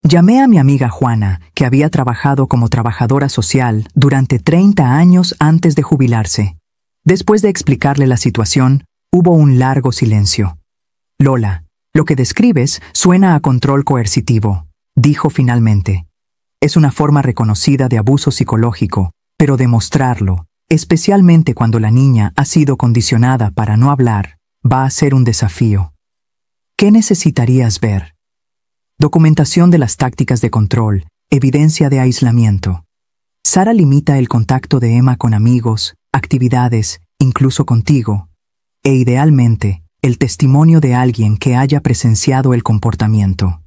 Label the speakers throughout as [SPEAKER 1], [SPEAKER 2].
[SPEAKER 1] Llamé a mi amiga Juana, que había trabajado como trabajadora social durante 30 años antes de jubilarse. Después de explicarle la situación, hubo un largo silencio. Lola, lo que describes suena a control coercitivo, dijo finalmente. Es una forma reconocida de abuso psicológico, pero demostrarlo, especialmente cuando la niña ha sido condicionada para no hablar, va a ser un desafío. ¿Qué necesitarías ver? Documentación de las tácticas de control, evidencia de aislamiento. Sara limita el contacto de Emma con amigos, actividades, incluso contigo, e idealmente, el testimonio de alguien que haya presenciado el comportamiento.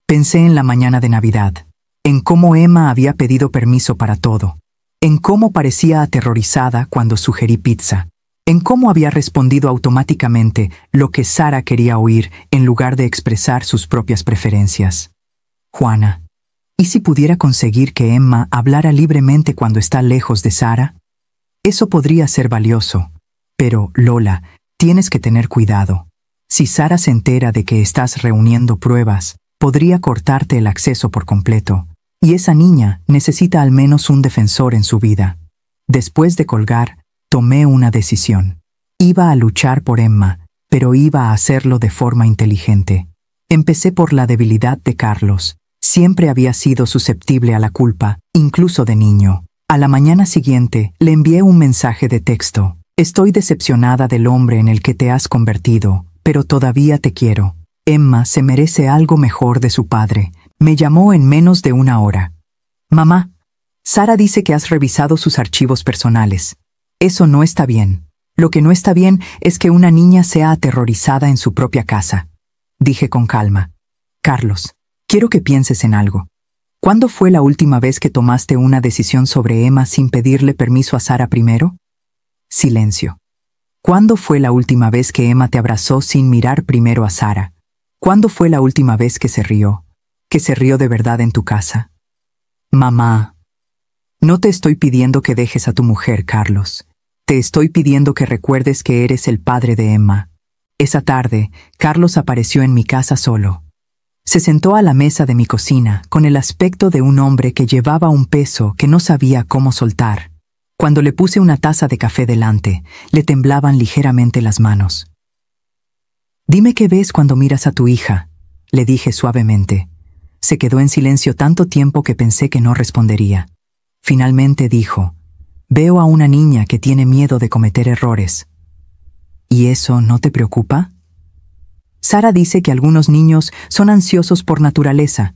[SPEAKER 1] Pensé en la mañana de Navidad, en cómo Emma había pedido permiso para todo, en cómo parecía aterrorizada cuando sugerí pizza, en cómo había respondido automáticamente lo que Sara quería oír en lugar de expresar sus propias preferencias. Juana, ¿y si pudiera conseguir que Emma hablara libremente cuando está lejos de Sara? Eso podría ser valioso, pero, Lola, tienes que tener cuidado. Si Sara se entera de que estás reuniendo pruebas, podría cortarte el acceso por completo, y esa niña necesita al menos un defensor en su vida. Después de colgar, tomé una decisión. Iba a luchar por Emma, pero iba a hacerlo de forma inteligente. Empecé por la debilidad de Carlos. Siempre había sido susceptible a la culpa, incluso de niño. A la mañana siguiente, le envié un mensaje de texto. Estoy decepcionada del hombre en el que te has convertido, pero todavía te quiero. Emma se merece algo mejor de su padre. Me llamó en menos de una hora. Mamá, Sara dice que has revisado sus archivos personales. Eso no está bien. Lo que no está bien es que una niña sea aterrorizada en su propia casa. Dije con calma. Carlos, quiero que pienses en algo. ¿Cuándo fue la última vez que tomaste una decisión sobre Emma sin pedirle permiso a Sara primero? Silencio. ¿Cuándo fue la última vez que Emma te abrazó sin mirar primero a Sara? ¿Cuándo fue la última vez que se rió? ¿Que se rió de verdad en tu casa? Mamá, no te estoy pidiendo que dejes a tu mujer, Carlos. Te estoy pidiendo que recuerdes que eres el padre de Emma. Esa tarde, Carlos apareció en mi casa solo. Se sentó a la mesa de mi cocina con el aspecto de un hombre que llevaba un peso que no sabía cómo soltar. Cuando le puse una taza de café delante, le temblaban ligeramente las manos. Dime qué ves cuando miras a tu hija, le dije suavemente. Se quedó en silencio tanto tiempo que pensé que no respondería. Finalmente dijo, veo a una niña que tiene miedo de cometer errores. ¿Y eso no te preocupa? Sara dice que algunos niños son ansiosos por naturaleza,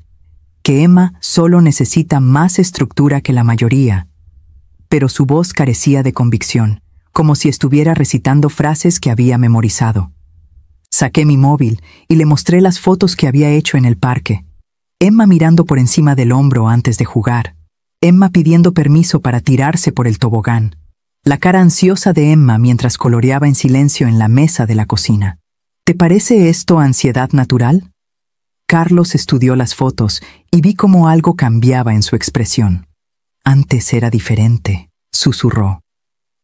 [SPEAKER 1] que Emma solo necesita más estructura que la mayoría. Pero su voz carecía de convicción, como si estuviera recitando frases que había memorizado. Saqué mi móvil y le mostré las fotos que había hecho en el parque. Emma mirando por encima del hombro antes de jugar. Emma pidiendo permiso para tirarse por el tobogán. La cara ansiosa de Emma mientras coloreaba en silencio en la mesa de la cocina. ¿Te parece esto ansiedad natural? Carlos estudió las fotos y vi cómo algo cambiaba en su expresión. Antes era diferente, susurró.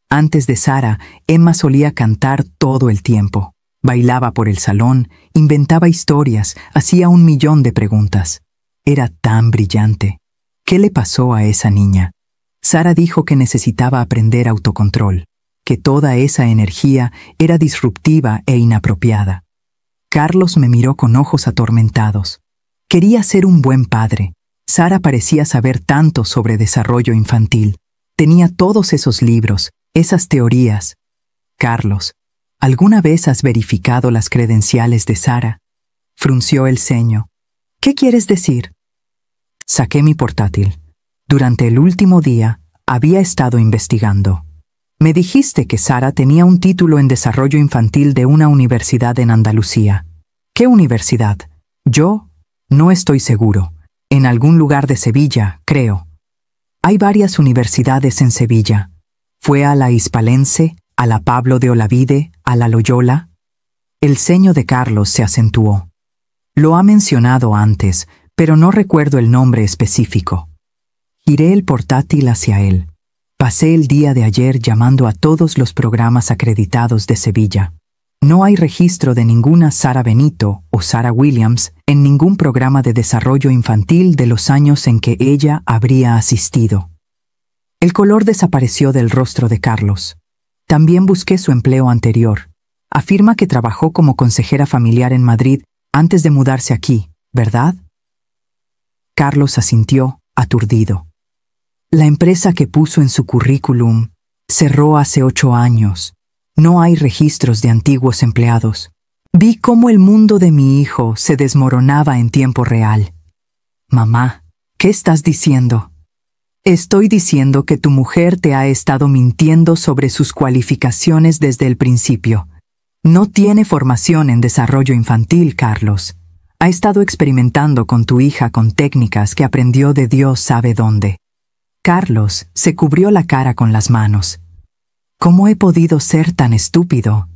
[SPEAKER 1] Antes de Sara, Emma solía cantar todo el tiempo. Bailaba por el salón, inventaba historias, hacía 1.000.000 de preguntas. Era tan brillante. ¿Qué le pasó a esa niña? Sara dijo que necesitaba aprender autocontrol, que toda esa energía era disruptiva e inapropiada. Carlos me miró con ojos atormentados. Quería ser un buen padre. Sara parecía saber tanto sobre desarrollo infantil. Tenía todos esos libros, esas teorías. Carlos, ¿alguna vez has verificado las credenciales de Sara? Frunció el ceño. ¿Qué quieres decir? Saqué mi portátil. Durante el último día, había estado investigando. Me dijiste que Sara tenía un título en desarrollo infantil de una universidad en Andalucía. ¿Qué universidad? Yo no estoy seguro. En algún lugar de Sevilla, creo. Hay varias universidades en Sevilla. ¿Fue a la Hispalense, a la Pablo de Olavide, a la Loyola? El ceño de Carlos se acentuó. Lo ha mencionado antes, pero no recuerdo el nombre específico. Giré el portátil hacia él. Pasé el día de ayer llamando a todos los programas acreditados de Sevilla. No hay registro de ninguna Sarah Benito o Sarah Williams en ningún programa de desarrollo infantil de los años en que ella habría asistido. El color desapareció del rostro de Carlos. También busqué su empleo anterior. Afirma que trabajó como consejera familiar en Madrid antes de mudarse aquí, ¿verdad? Carlos asintió, aturdido. La empresa que puso en su currículum cerró hace 8 años. No hay registros de antiguos empleados. Vi cómo el mundo de mi hijo se desmoronaba en tiempo real. Mamá, ¿qué estás diciendo? Estoy diciendo que tu mujer te ha estado mintiendo sobre sus cualificaciones desde el principio. No tiene formación en desarrollo infantil, Carlos. Ha estado experimentando con tu hija con técnicas que aprendió de Dios sabe dónde. Carlos se cubrió la cara con las manos. ¿Cómo he podido ser tan estúpido?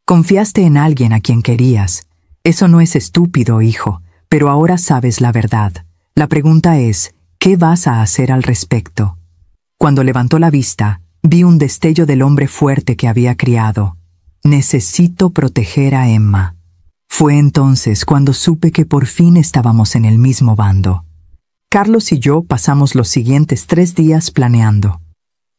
[SPEAKER 1] Confiaste en alguien a quien querías. Eso no es estúpido, hijo, pero ahora sabes la verdad. La pregunta es, ¿qué vas a hacer al respecto? Cuando levantó la vista, vi un destello del hombre fuerte que había criado. Necesito proteger a Emma. Fue entonces cuando supe que por fin estábamos en el mismo bando. Carlos y yo pasamos los siguientes 3 días planeando.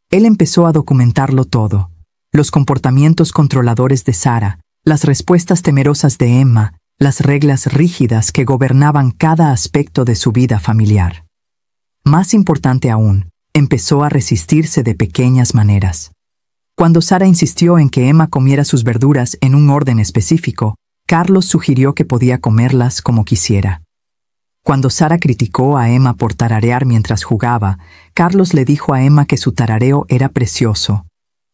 [SPEAKER 1] Él empezó a documentarlo todo. Los comportamientos controladores de Sarah, las respuestas temerosas de Emma, las reglas rígidas que gobernaban cada aspecto de su vida familiar. Más importante aún, empezó a resistirse de pequeñas maneras. Cuando Sarah insistió en que Emma comiera sus verduras en un orden específico, Carlos sugirió que podía comerlas como quisiera. Cuando Sarah criticó a Emma por tararear mientras jugaba, Carlos le dijo a Emma que su tarareo era precioso.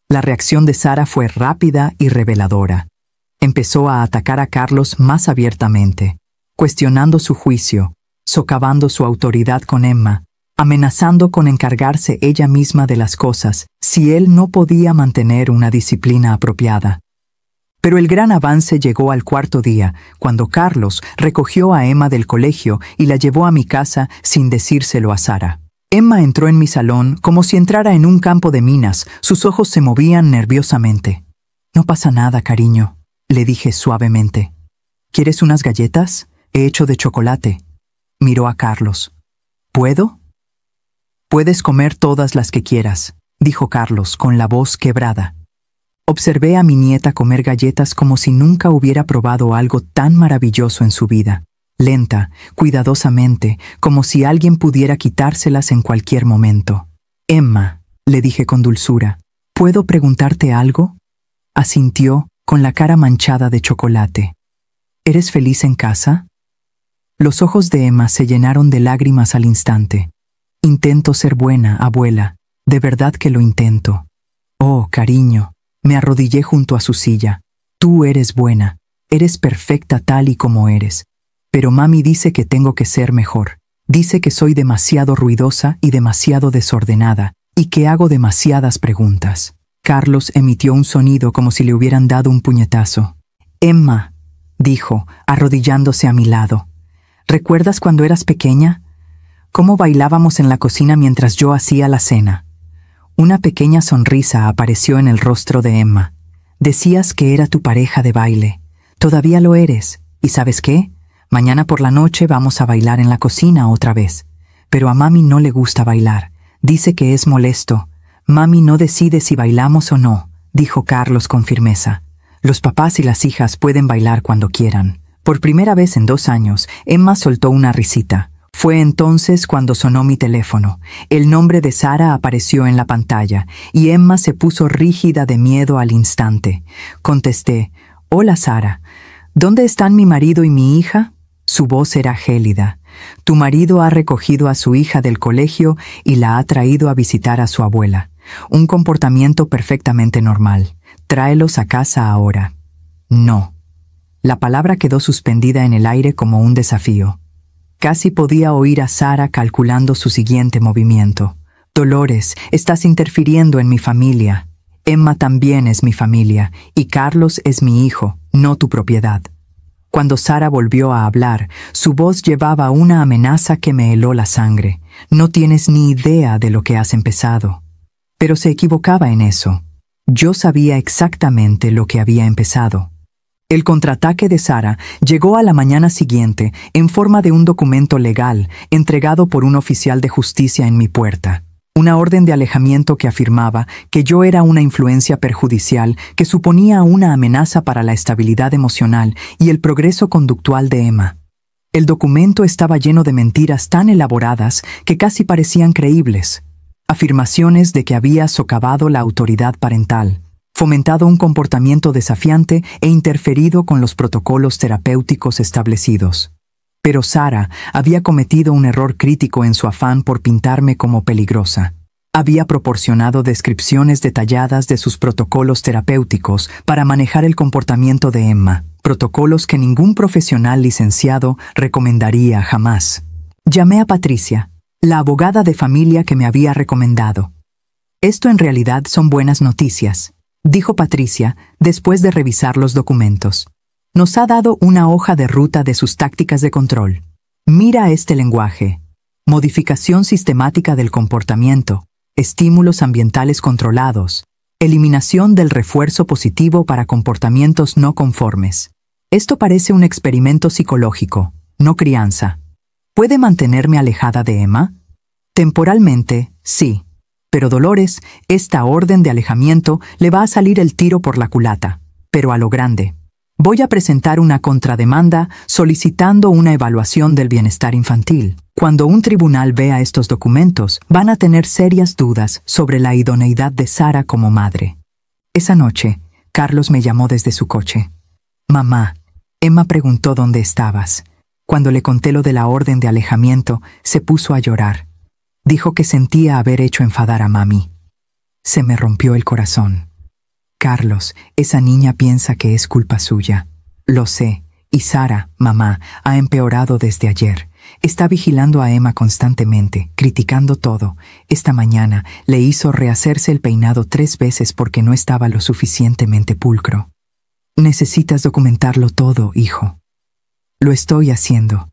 [SPEAKER 1] La reacción de Sarah fue rápida y reveladora. Empezó a atacar a Carlos más abiertamente, cuestionando su juicio, socavando su autoridad con Emma, amenazando con encargarse ella misma de las cosas si él no podía mantener una disciplina apropiada. Pero el gran avance llegó al 4.º día, cuando Carlos recogió a Emma del colegio y la llevó a mi casa sin decírselo a Sarah. Emma entró en mi salón como si entrara en un campo de minas. Sus ojos se movían nerviosamente. «No pasa nada, cariño», le dije suavemente. «¿Quieres unas galletas? He hecho de chocolate». Miró a Carlos. «¿Puedo?» «Puedes comer todas las que quieras», dijo Carlos con la voz quebrada. Observé a mi nieta comer galletas como si nunca hubiera probado algo tan maravilloso en su vida. Lenta, cuidadosamente, como si alguien pudiera quitárselas en cualquier momento. «Emma», le dije con dulzura, «¿puedo preguntarte algo?» Asintió, con la cara manchada de chocolate. «¿Eres feliz en casa?» Los ojos de Emma se llenaron de lágrimas al instante. «Intento ser buena, abuela. De verdad que lo intento». «Oh, cariño». Me arrodillé junto a su silla. «Tú eres buena. Eres perfecta tal y como eres. Pero mami dice que tengo que ser mejor. Dice que soy demasiado ruidosa y demasiado desordenada, y que hago demasiadas preguntas». Carlos emitió un sonido como si le hubieran dado un puñetazo. «Emma», dijo, arrodillándose a mi lado, «¿recuerdas cuando eras pequeña? ¿Cómo bailábamos en la cocina mientras yo hacía la cena?» Una pequeña sonrisa apareció en el rostro de Emma. «Decías que era tu pareja de baile. Todavía lo eres. ¿Y sabes qué? Mañana por la noche vamos a bailar en la cocina otra vez. Pero a mami no le gusta bailar. Dice que es molesto. Mami no decide si bailamos o no», dijo Carlos con firmeza. «Los papás y las hijas pueden bailar cuando quieran». Por primera vez en 2 años, Emma soltó una risita. Fue entonces cuando sonó mi teléfono. El nombre de Sarah apareció en la pantalla, y Emma se puso rígida de miedo al instante. Contesté: «Hola, Sarah. ¿Dónde están mi marido y mi hija?» Su voz era gélida. «Tu marido ha recogido a su hija del colegio y la ha traído a visitar a su abuela. Un comportamiento perfectamente normal. Tráelos a casa ahora». «No». La palabra quedó suspendida en el aire como un desafío. Casi podía oír a Sarah calculando su siguiente movimiento. «Dolores, estás interfiriendo en mi familia. Emma también es mi familia, y Carlos es mi hijo, no tu propiedad». Cuando Sarah volvió a hablar, su voz llevaba una amenaza que me heló la sangre. «No tienes ni idea de lo que has empezado». Pero se equivocaba en eso. Yo sabía exactamente lo que había empezado. El contraataque de Sara llegó a la mañana siguiente en forma de un documento legal entregado por un oficial de justicia en mi puerta. Una orden de alejamiento que afirmaba que yo era una influencia perjudicial que suponía una amenaza para la estabilidad emocional y el progreso conductual de Emma. El documento estaba lleno de mentiras tan elaboradas que casi parecían creíbles. Afirmaciones de que había socavado la autoridad parental, fomentado un comportamiento desafiante e interferido con los protocolos terapéuticos establecidos. Pero Sara había cometido un error crítico en su afán por pintarme como peligrosa. Había proporcionado descripciones detalladas de sus protocolos terapéuticos para manejar el comportamiento de Emma, protocolos que ningún profesional licenciado recomendaría jamás. Llamé a Patricia, la abogada de familia que me había recomendado. Esto en realidad son buenas noticias, dijo Patricia después de revisar los documentos. Nos ha dado una hoja de ruta de sus tácticas de control. Mira este lenguaje: modificación sistemática del comportamiento, estímulos ambientales controlados, eliminación del refuerzo positivo para comportamientos no conformes. Esto parece un experimento psicológico, no crianza. ¿Puede mantenerme alejada de Emma? Temporalmente, sí. Pero Dolores, esta orden de alejamiento le va a salir el tiro por la culata, pero a lo grande. Voy a presentar una contrademanda solicitando una evaluación del bienestar infantil. Cuando un tribunal vea estos documentos, van a tener serias dudas sobre la idoneidad de Sara como madre. Esa noche, Carlos me llamó desde su coche. Mamá, Emma preguntó dónde estabas. Cuando le conté lo de la orden de alejamiento, se puso a llorar. Dijo que sentía haber hecho enfadar a mami. Se me rompió el corazón. Carlos, esa niña piensa que es culpa suya. Lo sé, y Sara, mamá, ha empeorado desde ayer. Está vigilando a Emma constantemente, criticando todo. Esta mañana le hizo rehacerse el peinado 3 veces porque no estaba lo suficientemente pulcro. Necesitas documentarlo todo, hijo. Lo estoy haciendo.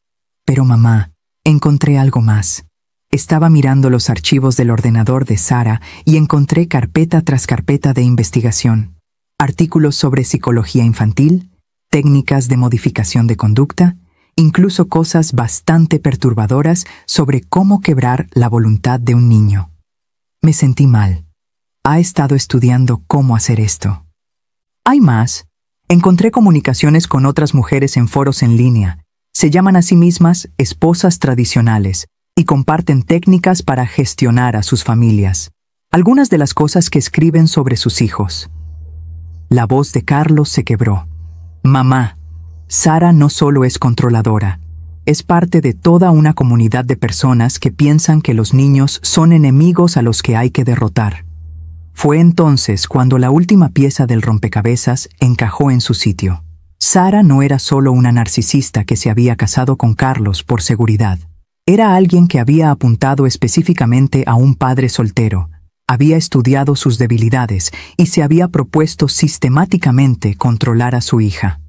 [SPEAKER 1] Pero mamá, encontré algo más. Estaba mirando los archivos del ordenador de Sara y encontré carpeta tras carpeta de investigación. Artículos sobre psicología infantil, técnicas de modificación de conducta, incluso cosas bastante perturbadoras sobre cómo quebrar la voluntad de un niño. Me sentí mal. Ha estado estudiando cómo hacer esto. Hay más. Encontré comunicaciones con otras mujeres en foros en línea. Se llaman a sí mismas esposas tradicionales y comparten técnicas para gestionar a sus familias. Algunas de las cosas que escriben sobre sus hijos. La voz de Carlos se quebró. Mamá, Sara no solo es controladora, es parte de toda una comunidad de personas que piensan que los niños son enemigos a los que hay que derrotar. Fue entonces cuando la última pieza del rompecabezas encajó en su sitio. Sara no era solo una narcisista que se había casado con Carlos por seguridad. Era alguien que había apuntado específicamente a un padre soltero, había estudiado sus debilidades y se había propuesto sistemáticamente controlar a su hija.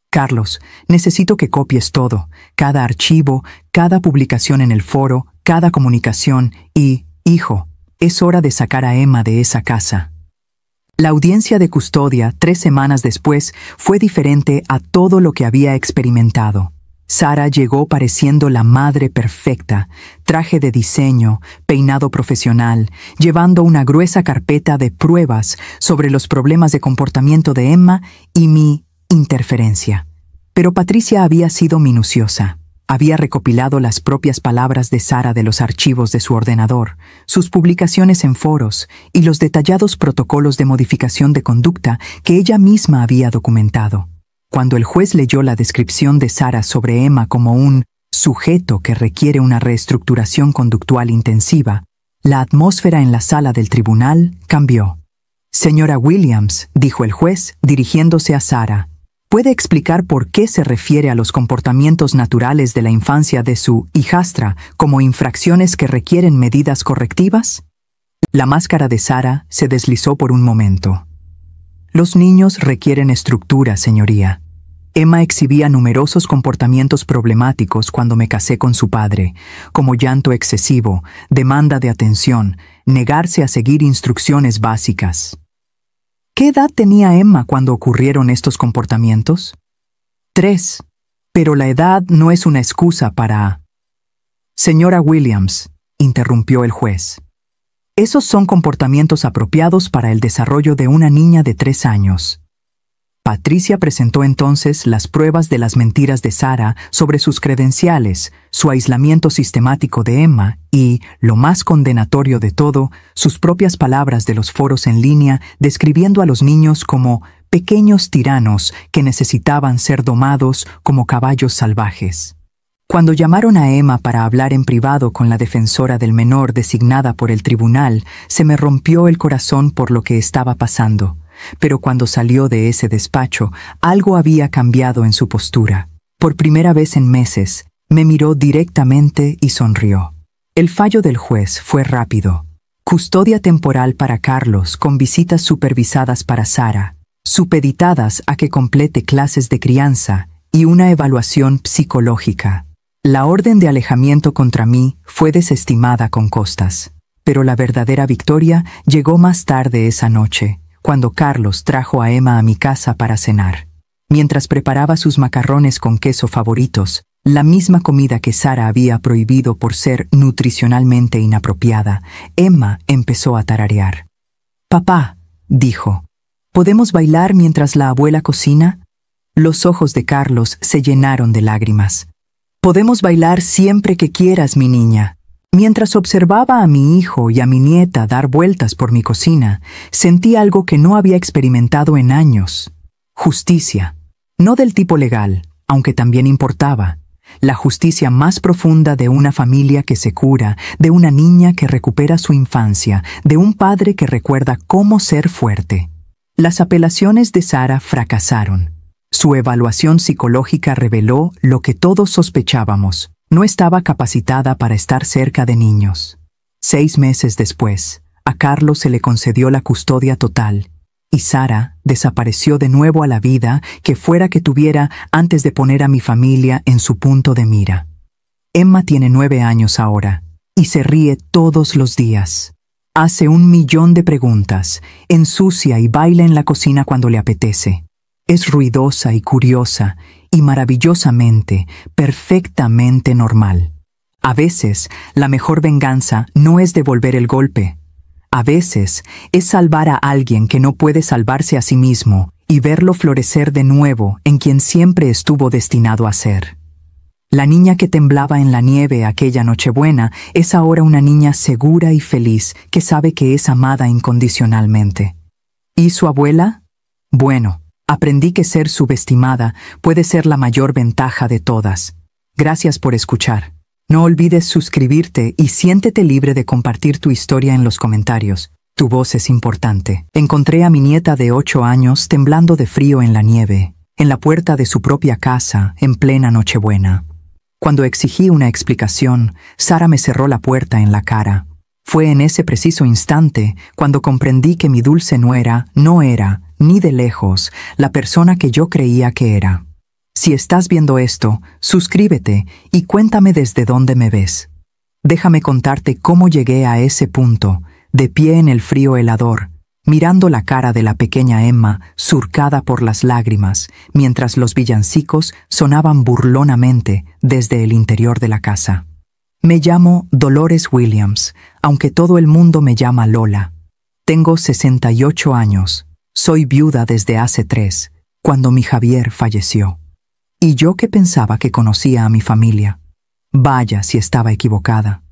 [SPEAKER 1] Carlos, necesito que copies todo, cada archivo, cada publicación en el foro, cada comunicación y, hijo, es hora de sacar a Emma de esa casa. La audiencia de custodia, 3 semanas después, fue diferente a todo lo que había experimentado. Sara llegó pareciendo la madre perfecta, traje de diseño, peinado profesional, llevando una gruesa carpeta de pruebas sobre los problemas de comportamiento de Emma y mi interferencia. Pero Patricia había sido minuciosa. Había recopilado las propias palabras de Sara de los archivos de su ordenador, sus publicaciones en foros y los detallados protocolos de modificación de conducta que ella misma había documentado. Cuando el juez leyó la descripción de Sara sobre Emma como un sujeto que requiere una reestructuración conductual intensiva, la atmósfera en la sala del tribunal cambió. Señora Williams, dijo el juez, dirigiéndose a Sara, ¿puede explicar por qué se refiere a los comportamientos naturales de la infancia de su hijastra como infracciones que requieren medidas correctivas? La máscara de Sara se deslizó por un momento. Los niños requieren estructura, señoría. Emma exhibía numerosos comportamientos problemáticos cuando me casé con su padre, como llanto excesivo, demanda de atención, negarse a seguir instrucciones básicas. ¿Qué edad tenía Emma cuando ocurrieron estos comportamientos? 3. Pero la edad no es una excusa para... Señora Williams, interrumpió el juez. Esos son comportamientos apropiados para el desarrollo de una niña de 3 años. Patricia presentó entonces las pruebas de las mentiras de Sarah sobre sus credenciales, su aislamiento sistemático de Emma y, lo más condenatorio de todo, sus propias palabras de los foros en línea describiendo a los niños como pequeños tiranos que necesitaban ser domados como caballos salvajes. Cuando llamaron a Emma para hablar en privado con la defensora del menor designada por el tribunal, se me rompió el corazón por lo que estaba pasando. Pero cuando salió de ese despacho, algo había cambiado en su postura. Por primera vez en meses, me miró directamente y sonrió. El fallo del juez fue rápido. Custodia temporal para Carlos con visitas supervisadas para Sarah, supeditadas a que complete clases de crianza y una evaluación psicológica. La orden de alejamiento contra mí fue desestimada con costas. Pero la verdadera victoria llegó más tarde esa noche, cuando Carlos trajo a Emma a mi casa para cenar. Mientras preparaba sus macarrones con queso favoritos, la misma comida que Sarah había prohibido por ser nutricionalmente inapropiada, Emma empezó a tararear. «Papá», dijo, «¿podemos bailar mientras la abuela cocina?» Los ojos de Carlos se llenaron de lágrimas. «Podemos bailar siempre que quieras, mi niña». Mientras observaba a mi hijo y a mi nieta dar vueltas por mi cocina, sentí algo que no había experimentado en años. Justicia. No del tipo legal, aunque también importaba. La justicia más profunda de una familia que se cura, de una niña que recupera su infancia, de un padre que recuerda cómo ser fuerte. Las apelaciones de Sarah fracasaron. Su evaluación psicológica reveló lo que todos sospechábamos. No estaba capacitada para estar cerca de niños. 6 meses después, a Carlos se le concedió la custodia total, y Sarah desapareció de nuevo a la vida que fuera que tuviera antes de poner a mi familia en su punto de mira. Emma tiene 9 años ahora, y se ríe todos los días. Hace 1.000.000 de preguntas, ensucia y baila en la cocina cuando le apetece. Es ruidosa y curiosa, y maravillosamente, perfectamente normal. A veces, la mejor venganza no es devolver el golpe. A veces, es salvar a alguien que no puede salvarse a sí mismo y verlo florecer de nuevo en quien siempre estuvo destinado a ser. La niña que temblaba en la nieve aquella Nochebuena es ahora una niña segura y feliz que sabe que es amada incondicionalmente. ¿Y su abuela? Bueno, aprendí que ser subestimada puede ser la mayor ventaja de todas. Gracias por escuchar. No olvides suscribirte y siéntete libre de compartir tu historia en los comentarios. Tu voz es importante. Encontré a mi nieta de 8 años temblando de frío en la nieve, en la puerta de su propia casa, en plena Nochebuena. Cuando exigí una explicación, Sarah me cerró la puerta en la cara. Fue en ese preciso instante cuando comprendí que mi dulce nuera no era, ni de lejos, la persona que yo creía que era. Si estás viendo esto, suscríbete y cuéntame desde dónde me ves. Déjame contarte cómo llegué a ese punto, de pie en el frío helador, mirando la cara de la pequeña Emma surcada por las lágrimas, mientras los villancicos sonaban burlonamente desde el interior de la casa. Me llamo Dolores Williams, aunque todo el mundo me llama Lola. Tengo 68 años. Soy viuda desde hace 3, cuando mi Javier falleció. Y yo que pensaba que conocía a mi familia. Vaya si estaba equivocada.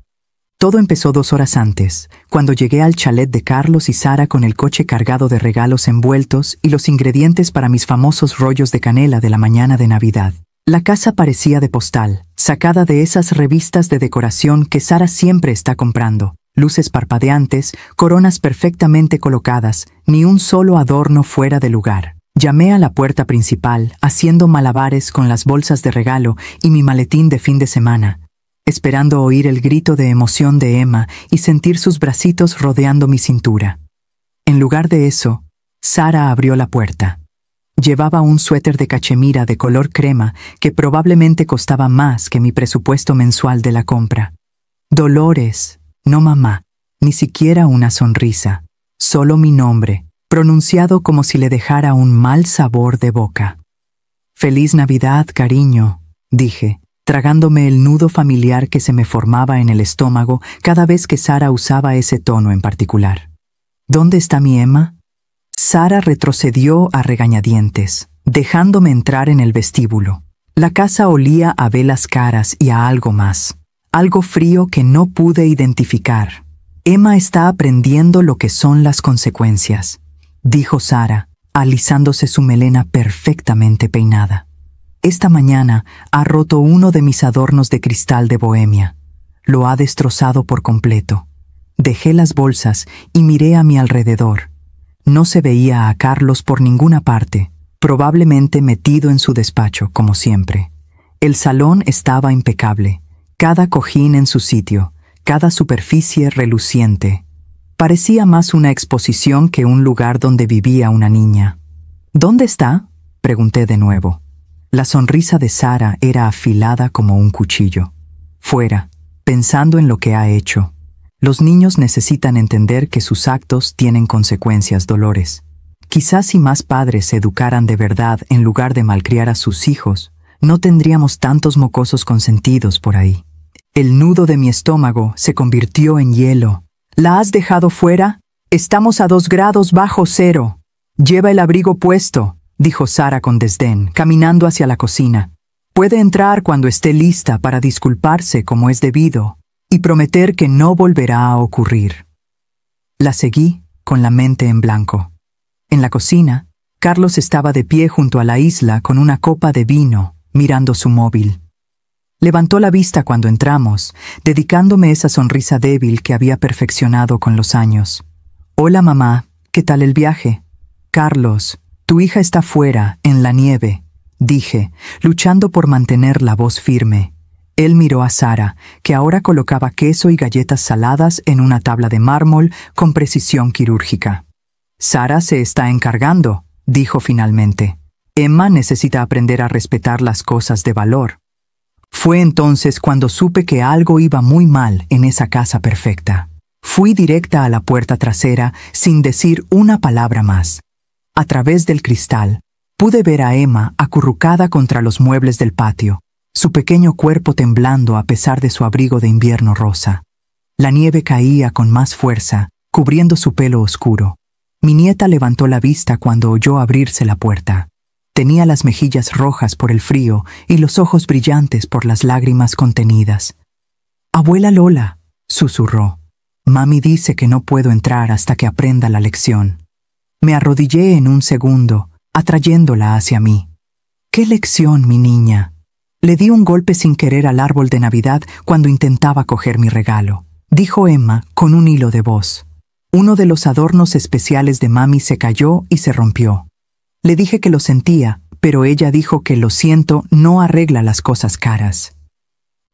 [SPEAKER 1] Todo empezó 2 horas antes, cuando llegué al chalet de Carlos y Sarah con el coche cargado de regalos envueltos y los ingredientes para mis famosos rollos de canela de la mañana de Navidad. La casa parecía de postal, sacada de esas revistas de decoración que Sarah siempre está comprando. Luces parpadeantes, coronas perfectamente colocadas, ni un solo adorno fuera de lugar. Llamé a la puerta principal, haciendo malabares con las bolsas de regalo y mi maletín de fin de semana, esperando oír el grito de emoción de Emma y sentir sus bracitos rodeando mi cintura. En lugar de eso, Sarah abrió la puerta. Llevaba un suéter de cachemira de color crema que probablemente costaba más que mi presupuesto mensual de la compra. Dolores, no mamá, ni siquiera una sonrisa, solo mi nombre, pronunciado como si le dejara un mal sabor de boca. «Feliz Navidad, cariño», dije, tragándome el nudo familiar que se me formaba en el estómago cada vez que Sara usaba ese tono en particular. «¿Dónde está mi Emma?» Sara retrocedió a regañadientes, dejándome entrar en el vestíbulo. La casa olía a velas caras y a algo más, algo frío que no pude identificar. «Emma está aprendiendo lo que son las consecuencias», dijo Sara, alisándose su melena perfectamente peinada. «Esta mañana ha roto uno de mis adornos de cristal de Bohemia. Lo ha destrozado por completo. Dejé las bolsas y miré a mi alrededor. No se veía a Carlos por ninguna parte, probablemente metido en su despacho, como siempre. El salón estaba impecable, cada cojín en su sitio, cada superficie reluciente. Parecía más una exposición que un lugar donde vivía una niña. «¿Dónde está?», pregunté de nuevo. La sonrisa de Sara era afilada como un cuchillo. «Fuera, pensando en lo que ha hecho. Los niños necesitan entender que sus actos tienen consecuencias, Dolores. Quizás si más padres se educaran de verdad en lugar de malcriar a sus hijos, no tendríamos tantos mocosos consentidos por ahí». El nudo de mi estómago se convirtió en hielo. «¿La has dejado fuera? Estamos a 2 grados bajo cero. Lleva el abrigo puesto», dijo Sara con desdén, caminando hacia la cocina. «Puede entrar cuando esté lista para disculparse como es debido y prometer que no volverá a ocurrir». La seguí con la mente en blanco. En la cocina, Carlos estaba de pie junto a la isla con una copa de vino, mirando su móvil. Levantó la vista cuando entramos, dedicándome esa sonrisa débil que había perfeccionado con los años. «Hola, mamá, ¿qué tal el viaje?» «Carlos, tu hija está fuera, en la nieve», dije, luchando por mantener la voz firme. Él miró a Sara, que ahora colocaba queso y galletas saladas en una tabla de mármol con precisión quirúrgica. «Sara se está encargando», dijo finalmente. «Emma necesita aprender a respetar las cosas de valor». Fue entonces cuando supe que algo iba muy mal en esa casa perfecta. Fui directa a la puerta trasera sin decir una palabra más. A través del cristal, pude ver a Emma acurrucada contra los muebles del patio, su pequeño cuerpo temblando a pesar de su abrigo de invierno rosa. La nieve caía con más fuerza, cubriendo su pelo oscuro. Mi nieta levantó la vista cuando oyó abrirse la puerta. Tenía las mejillas rojas por el frío y los ojos brillantes por las lágrimas contenidas. «Abuela Lola», susurró. «Mami dice que no puedo entrar hasta que aprenda la lección». Me arrodillé en un segundo, atrayéndola hacia mí. «¿Qué lección, mi niña?» Le di un golpe sin querer al árbol de Navidad cuando intentaba coger mi regalo, dijo Emma con un hilo de voz. Uno de los adornos especiales de mami se cayó y se rompió. Le dije que lo sentía, pero ella dijo que lo siento no arregla las cosas caras.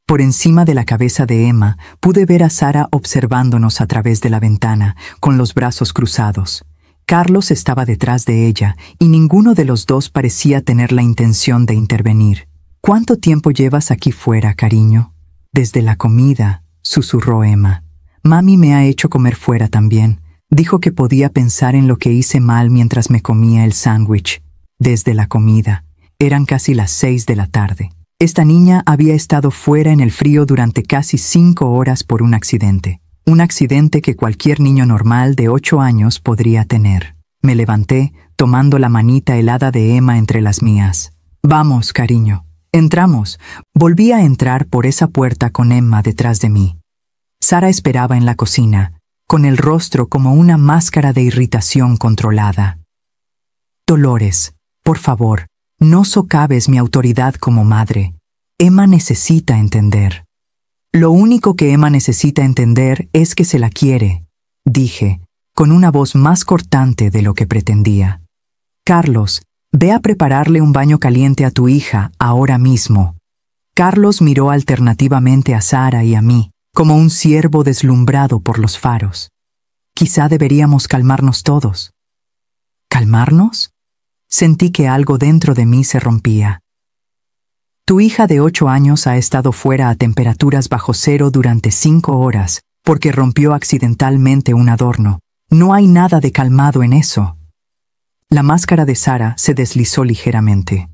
[SPEAKER 1] Por encima de la cabeza de Emma pude ver a Sara observándonos a través de la ventana, con los brazos cruzados. Carlos estaba detrás de ella y ninguno de los dos parecía tener la intención de intervenir. «¿Cuánto tiempo llevas aquí fuera, cariño?» «Desde la comida», susurró Emma. «Mami me ha hecho comer fuera también. Dijo que podía pensar en lo que hice mal mientras me comía el sándwich. Desde la comida. Eran casi las 6 de la tarde. Esta niña había estado fuera en el frío durante casi 5 horas por un accidente. Un accidente que cualquier niño normal de 8 años podría tener. Me levanté, tomando la manita helada de Emma entre las mías. «Vamos, cariño». Entramos. Volví a entrar por esa puerta con Emma detrás de mí. Sara esperaba en la cocina, con el rostro como una máscara de irritación controlada. «Dolores, por favor, no socaves mi autoridad como madre. Emma necesita entender». «Lo único que Emma necesita entender es que se la quiere», dije, con una voz más cortante de lo que pretendía. «Carlos, ve a prepararle un baño caliente a tu hija ahora mismo». Carlos miró alternativamente a Sara y a mí, como un ciervo deslumbrado por los faros. «Quizá deberíamos calmarnos todos». ¿Calmarnos? Sentí que algo dentro de mí se rompía. «Tu hija de 8 años ha estado fuera a temperaturas bajo cero durante 5 horas porque rompió accidentalmente un adorno. No hay nada de calmado en eso», La máscara de Sara se deslizó ligeramente.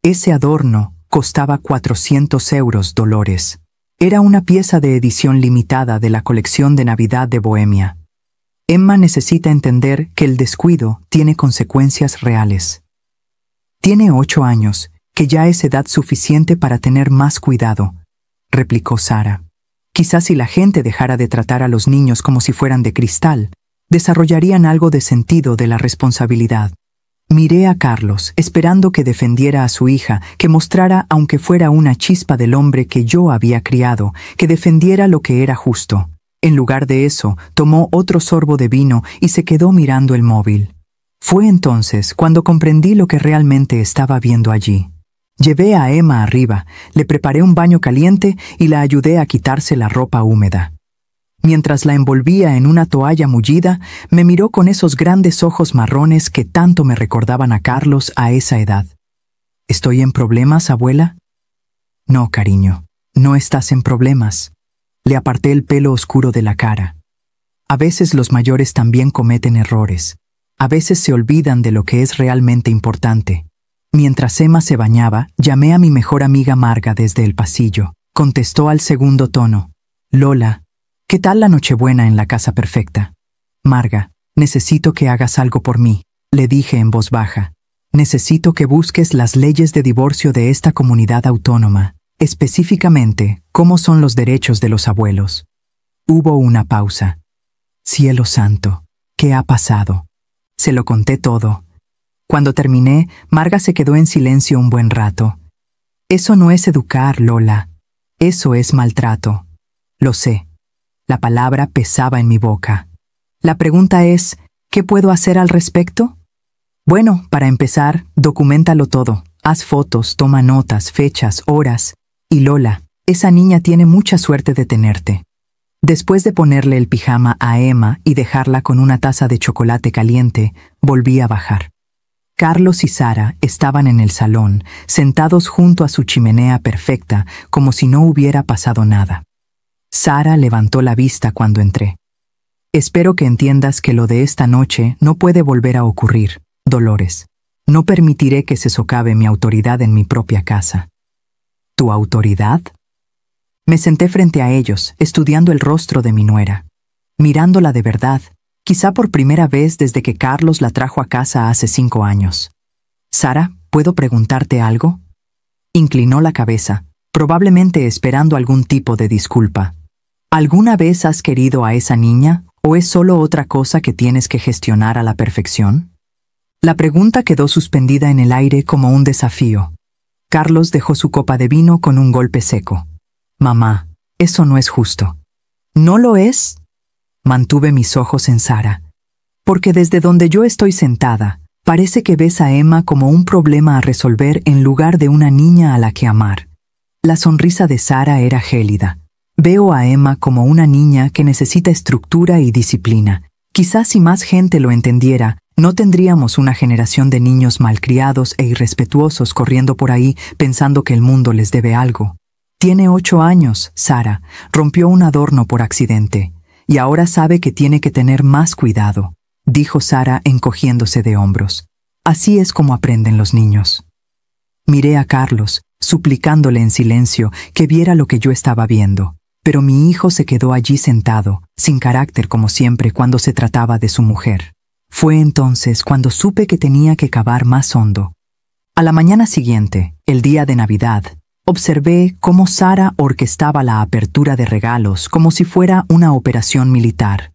[SPEAKER 1] Ese adorno costaba 400 euros, Dolores. Era una pieza de edición limitada de la colección de Navidad de Bohemia. Emma necesita entender que el descuido tiene consecuencias reales. Tiene 8 años, que ya es edad suficiente para tener más cuidado, replicó Sara. Quizás si la gente dejara de tratar a los niños como si fueran de cristal, desarrollarían algo de sentido de la responsabilidad. Miré a Carlos, esperando que defendiera a su hija, que mostrara, aunque fuera una chispa del hombre que yo había criado, que defendiera lo que era justo. En lugar de eso, tomó otro sorbo de vino y se quedó mirando el móvil. Fue entonces cuando comprendí lo que realmente estaba viendo allí. Llevé a Emma arriba, le preparé un baño caliente y la ayudé a quitarse la ropa húmeda. Mientras la envolvía en una toalla mullida, me miró con esos grandes ojos marrones que tanto me recordaban a Carlos a esa edad. ¿Estoy en problemas, abuela? No, cariño, no estás en problemas. Le aparté el pelo oscuro de la cara. A veces los mayores también cometen errores. A veces se olvidan de lo que es realmente importante. Mientras Emma se bañaba, llamé a mi mejor amiga Marga desde el pasillo. Contestó al segundo tono. Lola, ¿qué tal la Nochebuena en la casa perfecta? Marga, necesito que hagas algo por mí, le dije en voz baja. Necesito que busques las leyes de divorcio de esta comunidad autónoma, específicamente cómo son los derechos de los abuelos. Hubo una pausa. Cielo santo, ¿qué ha pasado? Se lo conté todo. Cuando terminé, Marga se quedó en silencio un buen rato. Eso no es educar, Lola. Eso es maltrato. Lo sé. La palabra pesaba en mi boca. La pregunta es, ¿qué puedo hacer al respecto? Bueno, para empezar, documéntalo todo. Haz fotos, toma notas, fechas, horas. Y Lola, esa niña tiene mucha suerte de tenerte. Después de ponerle el pijama a Emma y dejarla con una taza de chocolate caliente, volví a bajar. Carlos y Sara estaban en el salón, sentados junto a su chimenea perfecta, como si no hubiera pasado nada. Sara levantó la vista cuando entré. Espero que entiendas que lo de esta noche no puede volver a ocurrir, Dolores. No permitiré que se socave mi autoridad en mi propia casa. ¿Tu autoridad? Me senté frente a ellos, estudiando el rostro de mi nuera, mirándola de verdad, quizá por primera vez desde que Carlos la trajo a casa hace 5 años. Sara, ¿puedo preguntarte algo? Inclinó la cabeza, probablemente esperando algún tipo de disculpa. ¿Alguna vez has querido a esa niña, o es solo otra cosa que tienes que gestionar a la perfección? La pregunta quedó suspendida en el aire como un desafío. Carlos dejó su copa de vino con un golpe seco. Mamá, eso no es justo. ¿No lo es? Mantuve mis ojos en Sara. Porque desde donde yo estoy sentada, parece que ves a Emma como un problema a resolver en lugar de una niña a la que amar. La sonrisa de Sara era gélida. Veo a Emma como una niña que necesita estructura y disciplina. Quizás si más gente lo entendiera, no tendríamos una generación de niños malcriados e irrespetuosos corriendo por ahí pensando que el mundo les debe algo. Tiene 8 años, Sara. Rompió un adorno por accidente. Y ahora sabe que tiene que tener más cuidado, dijo Sara encogiéndose de hombros. Así es como aprenden los niños. Miré a Carlos, suplicándole en silencio que viera lo que yo estaba viendo, pero mi hijo se quedó allí sentado, sin carácter como siempre cuando se trataba de su mujer. Fue entonces cuando supe que tenía que cavar más hondo. A la mañana siguiente, el día de Navidad, observé cómo Sara orquestaba la apertura de regalos como si fuera una operación militar.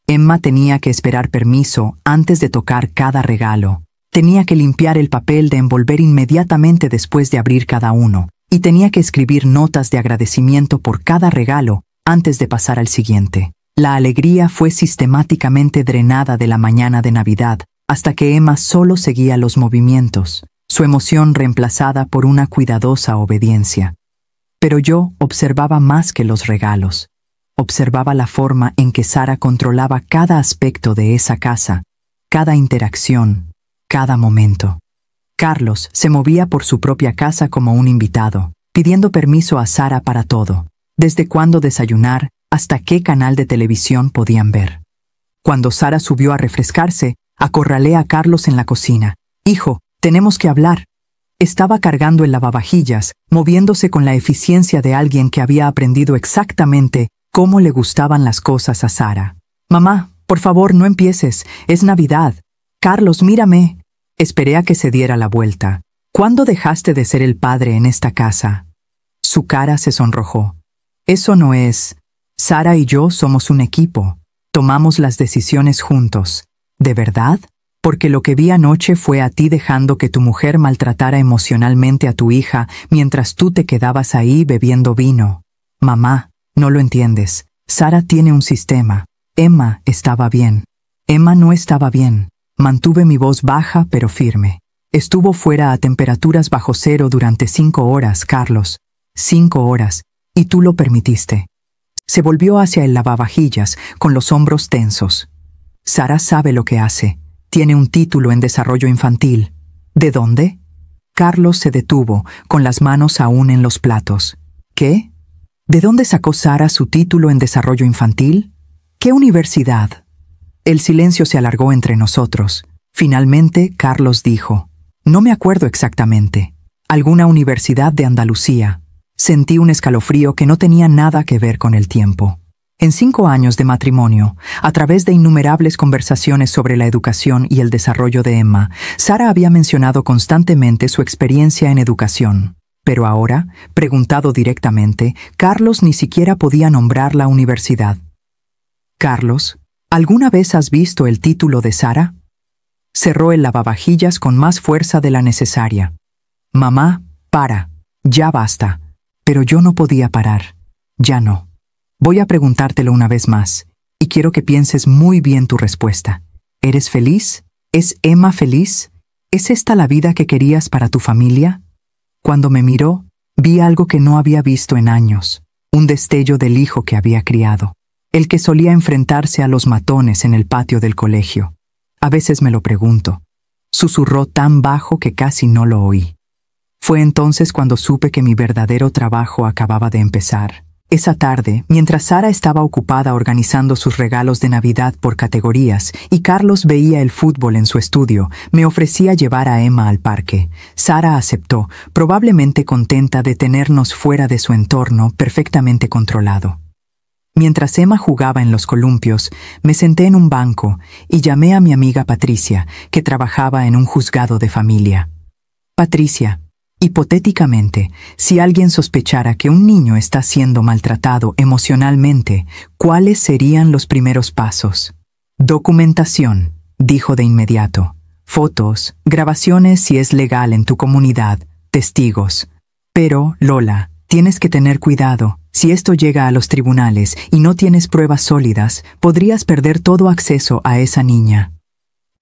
[SPEAKER 1] Emma tenía que esperar permiso antes de tocar cada regalo. Tenía que limpiar el papel de envolver inmediatamente después de abrir cada uno, y tenía que escribir notas de agradecimiento por cada regalo antes de pasar al siguiente. La alegría fue sistemáticamente drenada de la mañana de Navidad, hasta que Emma solo seguía los movimientos, su emoción reemplazada por una cuidadosa obediencia. Pero yo observaba más que los regalos. Observaba la forma en que Sara controlaba cada aspecto de esa casa, cada interacción, cada momento. Carlos se movía por su propia casa como un invitado, pidiendo permiso a Sara para todo, desde cuándo desayunar hasta qué canal de televisión podían ver. Cuando Sara subió a refrescarse, Acorralé a Carlos en la cocina. Hijo, tenemos que hablar. Estaba cargando el lavavajillas, moviéndose con la eficiencia de alguien que había aprendido exactamente cómo le gustaban las cosas a Sara. Mamá, por favor, no empieces. Es Navidad. Carlos, mírame. Esperé a que se diera la vuelta. ¿Cuándo dejaste de ser el padre en esta casa? Su cara se sonrojó. Eso no es. Sara y yo somos un equipo. Tomamos las decisiones juntos. ¿De verdad? Porque lo que vi anoche fue a ti dejando que tu mujer maltratara emocionalmente a tu hija mientras tú te quedabas ahí bebiendo vino. Mamá, no lo entiendes. Sara tiene un sistema. Emma estaba bien. Emma no estaba bien. Mantuve mi voz baja pero firme. Estuvo fuera a temperaturas bajo cero durante 5 horas, Carlos. 5 horas. Y tú lo permitiste. Se volvió hacia el lavavajillas, con los hombros tensos. Sara sabe lo que hace. Tiene un título en desarrollo infantil. ¿De dónde? Carlos se detuvo, con las manos aún en los platos. ¿Qué? ¿De dónde sacó Sara su título en desarrollo infantil? ¿Qué universidad? El silencio se alargó entre nosotros. Finalmente, Carlos dijo: no me acuerdo exactamente. Alguna universidad de Andalucía. Sentí un escalofrío que no tenía nada que ver con el tiempo. En 5 años de matrimonio, a través de innumerables conversaciones sobre la educación y el desarrollo de Emma, Sara había mencionado constantemente su experiencia en educación. Pero ahora, preguntado directamente, Carlos ni siquiera podía nombrar la universidad. Carlos, ¿alguna vez has visto el título de Sara? Cerró el lavavajillas con más fuerza de la necesaria. Mamá, para, ya basta. Pero yo no podía parar. Ya no. Voy a preguntártelo una vez más, y quiero que pienses muy bien tu respuesta. ¿Eres feliz? ¿Es Emma feliz? ¿Es esta la vida que querías para tu familia? Cuando me miró, vi algo que no había visto en años, un destello del hijo que había criado, el que solía enfrentarse a los matones en el patio del colegio. A veces me lo pregunto. Susurró tan bajo que casi no lo oí. Fue entonces cuando supe que mi verdadero trabajo acababa de empezar. Esa tarde, mientras Sara estaba ocupada organizando sus regalos de Navidad por categorías y Carlos veía el fútbol en su estudio, me ofrecía llevar a Emma al parque. Sara aceptó, probablemente contenta de tenernos fuera de su entorno perfectamente controlado. Mientras Emma jugaba en los columpios, me senté en un banco y llamé a mi amiga Patricia, que trabajaba en un juzgado de familia. Patricia, hipotéticamente, si alguien sospechara que un niño está siendo maltratado emocionalmente, ¿cuáles serían los primeros pasos? Documentación, dijo de inmediato. Fotos, grabaciones si es legal en tu comunidad, testigos. Pero, Lola, tienes que tener cuidado. Si esto llega a los tribunales y no tienes pruebas sólidas, podrías perder todo acceso a esa niña.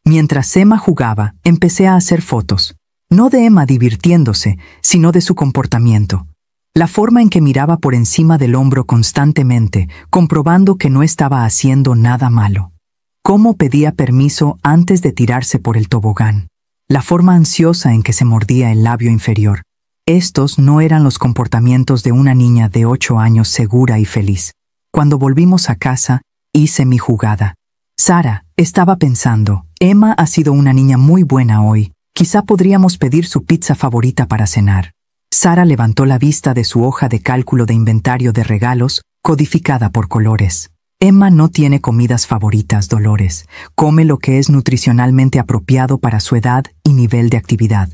[SPEAKER 1] Mientras Emma jugaba, empecé a hacer fotos. No de Emma divirtiéndose, sino de su comportamiento. La forma en que miraba por encima del hombro constantemente, comprobando que no estaba haciendo nada malo. Cómo pedía permiso antes de tirarse por el tobogán. La forma ansiosa en que se mordía el labio inferior. Estos no eran los comportamientos de una niña de 8 años segura y feliz. Cuando volvimos a casa, hice mi jugada. Sara, estaba pensando, Emma ha sido una niña muy buena hoy. Quizá podríamos pedir su pizza favorita para cenar. Sara levantó la vista de su hoja de cálculo de inventario de regalos, codificada por colores. Emma no tiene comidas favoritas, Dolores. Come lo que es nutricionalmente apropiado para su edad y nivel de actividad.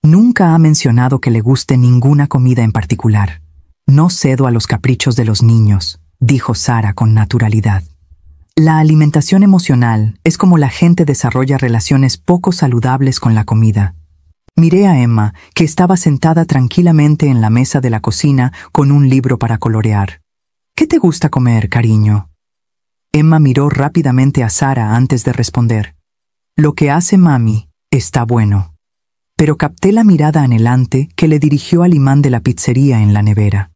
[SPEAKER 1] Nunca ha mencionado que le guste ninguna comida en particular. No cedo a los caprichos de los niños, dijo Sara con naturalidad. La alimentación emocional es como la gente desarrolla relaciones poco saludables con la comida. Miré a Emma, que estaba sentada tranquilamente en la mesa de la cocina con un libro para colorear. ¿Qué te gusta comer, cariño? Emma miró rápidamente a Sara antes de responder. Lo que hace mami está bueno. Pero capté la mirada anhelante que le dirigió al imán de la pizzería en la nevera.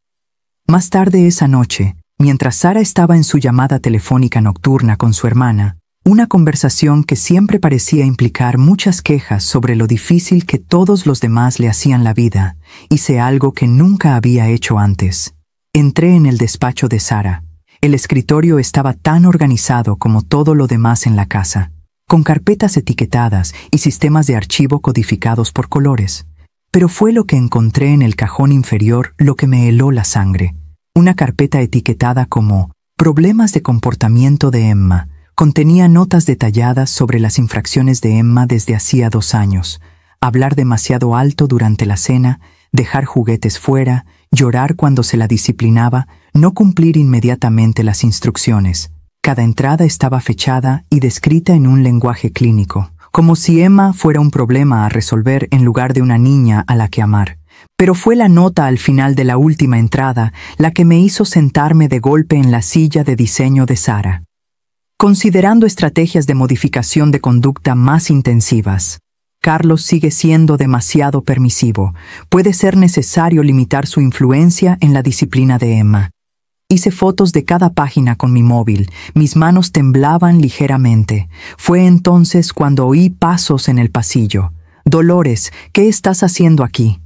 [SPEAKER 1] Más tarde esa noche, mientras Sara estaba en su llamada telefónica nocturna con su hermana, una conversación que siempre parecía implicar muchas quejas sobre lo difícil que todos los demás le hacían la vida, hice algo que nunca había hecho antes. Entré en el despacho de Sara. El escritorio estaba tan organizado como todo lo demás en la casa. con carpetas etiquetadas y sistemas de archivo codificados por colores. Pero fue lo que encontré en el cajón inferior lo que me heló la sangre. Una carpeta etiquetada como «Problemas de comportamiento de Emma». Contenía notas detalladas sobre las infracciones de Emma desde hacía 2 años. Hablar demasiado alto durante la cena, dejar juguetes fuera, llorar cuando se la disciplinaba, no cumplir inmediatamente las instrucciones. Cada entrada estaba fechada y descrita en un lenguaje clínico, como si Emma fuera un problema a resolver en lugar de una niña a la que amar. Pero fue la nota al final de la última entrada la que me hizo sentarme de golpe en la silla de diseño de Sara. Considerando estrategias de modificación de conducta más intensivas, Carlos sigue siendo demasiado permisivo. Puede ser necesario limitar su influencia en la disciplina de Emma. Hice fotos de cada página con mi móvil. Mis manos temblaban ligeramente. Fue entonces cuando oí pasos en el pasillo. «Dolores, ¿qué estás haciendo aquí?»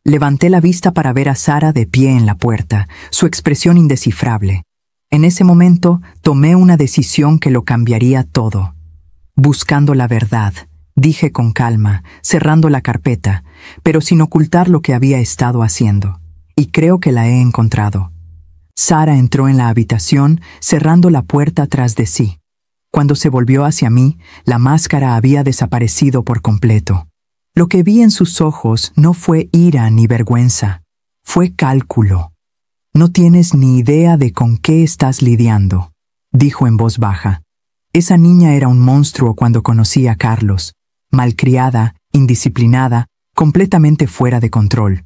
[SPEAKER 1] Levanté la vista para ver a Sara de pie en la puerta, su expresión indescifrable. En ese momento tomé una decisión que lo cambiaría todo. «Buscando la verdad», dije con calma, cerrando la carpeta, pero sin ocultar lo que había estado haciendo. Y creo que la he encontrado. Sara entró en la habitación, cerrando la puerta tras de sí. Cuando se volvió hacia mí, la máscara había desaparecido por completo. Lo que vi en sus ojos no fue ira ni vergüenza, fue cálculo. «No tienes ni idea de con qué estás lidiando», dijo en voz baja. Esa niña era un monstruo cuando conocí a Carlos. Malcriada, indisciplinada, completamente fuera de control.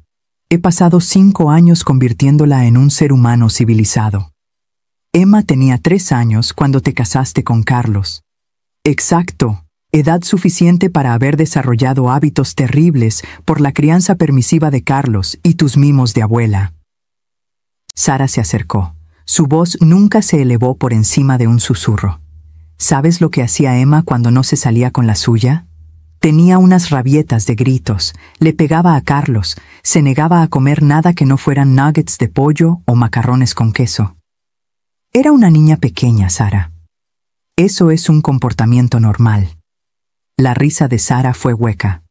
[SPEAKER 1] He pasado 5 años convirtiéndola en un ser humano civilizado. Emma tenía 3 años cuando te casaste con Carlos. Exacto, edad suficiente para haber desarrollado hábitos terribles por la crianza permisiva de Carlos y tus mimos de abuela. Sara se acercó. Su voz nunca se elevó por encima de un susurro. ¿Sabes lo que hacía Emma cuando no se salía con la suya? Tenía unas rabietas de gritos, le pegaba a Carlos, se negaba a comer nada que no fueran nuggets de pollo o macarrones con queso. Era una niña pequeña, Sara. Eso es un comportamiento normal. La risa de Sara fue hueca.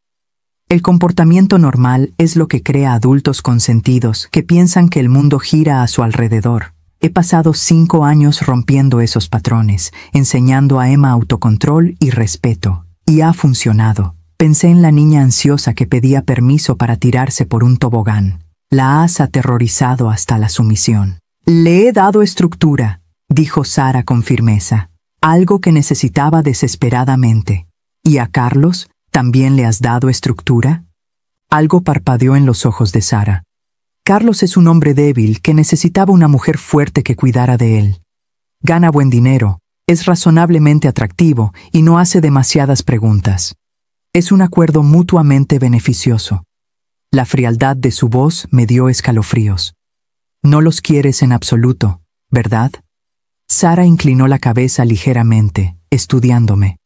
[SPEAKER 1] El comportamiento normal es lo que crea adultos consentidos que piensan que el mundo gira a su alrededor. He pasado 5 años rompiendo esos patrones, enseñando a Emma autocontrol y respeto. Y ha funcionado. Pensé en la niña ansiosa que pedía permiso para tirarse por un tobogán. La has aterrorizado hasta la sumisión. «Le he dado estructura», dijo Sara con firmeza. «Algo que necesitaba desesperadamente. ¿Y a Carlos también le has dado estructura?» Algo parpadeó en los ojos de Sara. Carlos es un hombre débil que necesitaba una mujer fuerte que cuidara de él. Gana buen dinero, es razonablemente atractivo y no hace demasiadas preguntas. Es un acuerdo mutuamente beneficioso. La frialdad de su voz me dio escalofríos. No los quieres en absoluto, ¿verdad? Sara inclinó la cabeza ligeramente, estudiándome.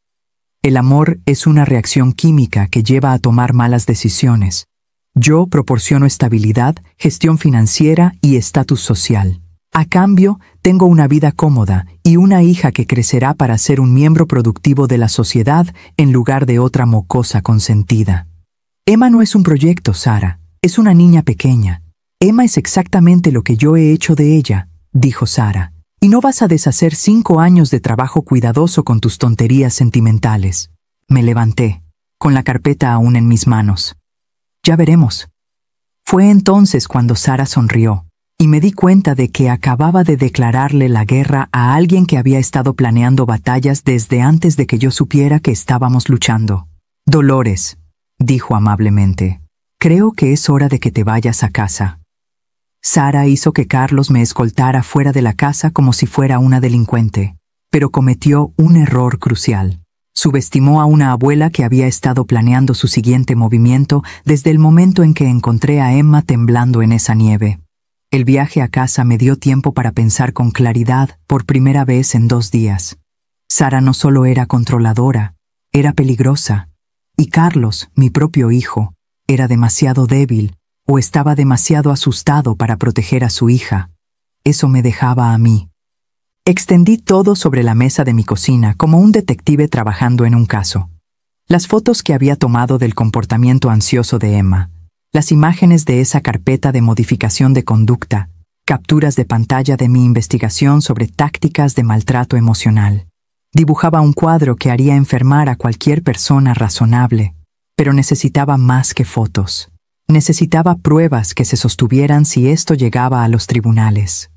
[SPEAKER 1] El amor es una reacción química que lleva a tomar malas decisiones. Yo proporciono estabilidad, gestión financiera y estatus social. A cambio, tengo una vida cómoda y una hija que crecerá para ser un miembro productivo de la sociedad en lugar de otra mocosa consentida. Emma no es un proyecto, Sara. Es una niña pequeña. Emma es exactamente lo que yo he hecho de ella, dijo Sara. Y no vas a deshacer 5 años de trabajo cuidadoso con tus tonterías sentimentales. Me levanté, con la carpeta aún en mis manos. Ya veremos. Fue entonces cuando Sara sonrió, y me di cuenta de que acababa de declararle la guerra a alguien que había estado planeando batallas desde antes de que yo supiera que estábamos luchando. «Dolores», dijo amablemente, «creo que es hora de que te vayas a casa». Sara hizo que Carlos me escoltara fuera de la casa como si fuera una delincuente, pero cometió un error crucial. Subestimó a una abuela que había estado planeando su siguiente movimiento desde el momento en que encontré a Emma temblando en esa nieve. El viaje a casa me dio tiempo para pensar con claridad por primera vez en 2 días. Sara no solo era controladora, era peligrosa. Y Carlos, mi propio hijo, era demasiado débil o estaba demasiado asustado para proteger a su hija. Eso me dejaba a mí. Extendí todo sobre la mesa de mi cocina como un detective trabajando en un caso. Las fotos que había tomado del comportamiento ansioso de Emma, las imágenes de esa carpeta de modificación de conducta, capturas de pantalla de mi investigación sobre tácticas de maltrato emocional. Dibujaba un cuadro que haría enfermar a cualquier persona razonable, pero necesitaba más que fotos. Necesitaba pruebas que se sostuvieran si esto llegaba a los tribunales.